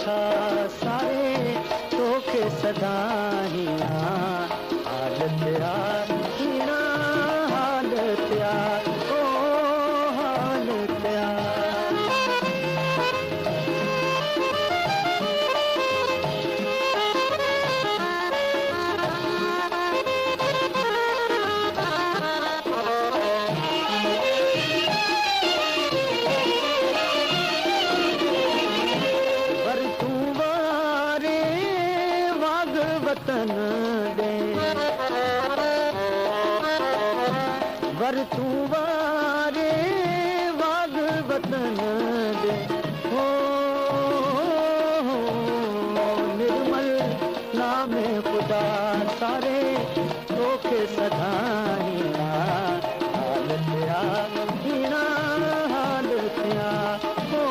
मिठा सारे तोखे सदाहिया हालत यार हीना हालत यार ओ हालत यार वतन दे वर तू वारे वाग वतन दे हो निर्मल नामे खुदा सारे तोखे सदाहिया हालत यार हीना हालत यार ओ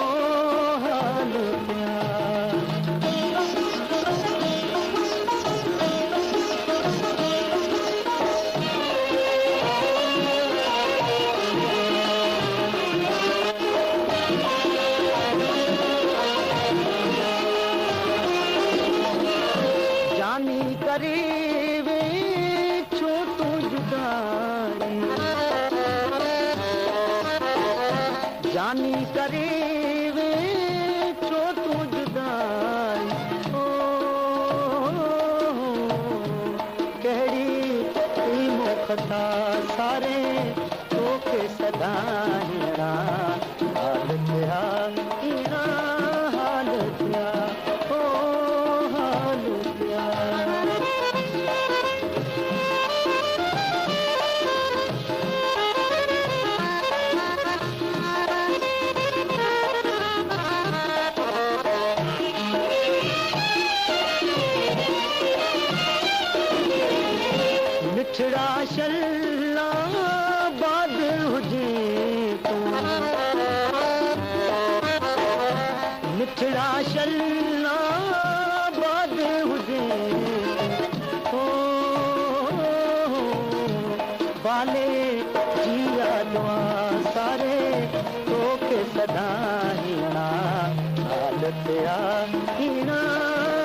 हालत यार करीबे छोटू जुदाई जानी करीबे छोटू जुदाई ओ कहिड़ी मुखता सारे तोखे सदाहिया हालत यार हीना हालत यार ओ हालत यार मिठड़ा शल्ला बाद हुजे तू मिठड़ा शल्ला बाद हुजे ओ बाले जिया दुआ सारे तोखे सदाहिया हालत यार हीना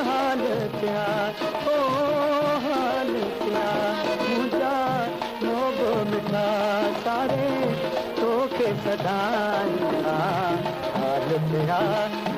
हालत यार ओ हालत यार मिठा सारे तोखे सदाहिया हालत यार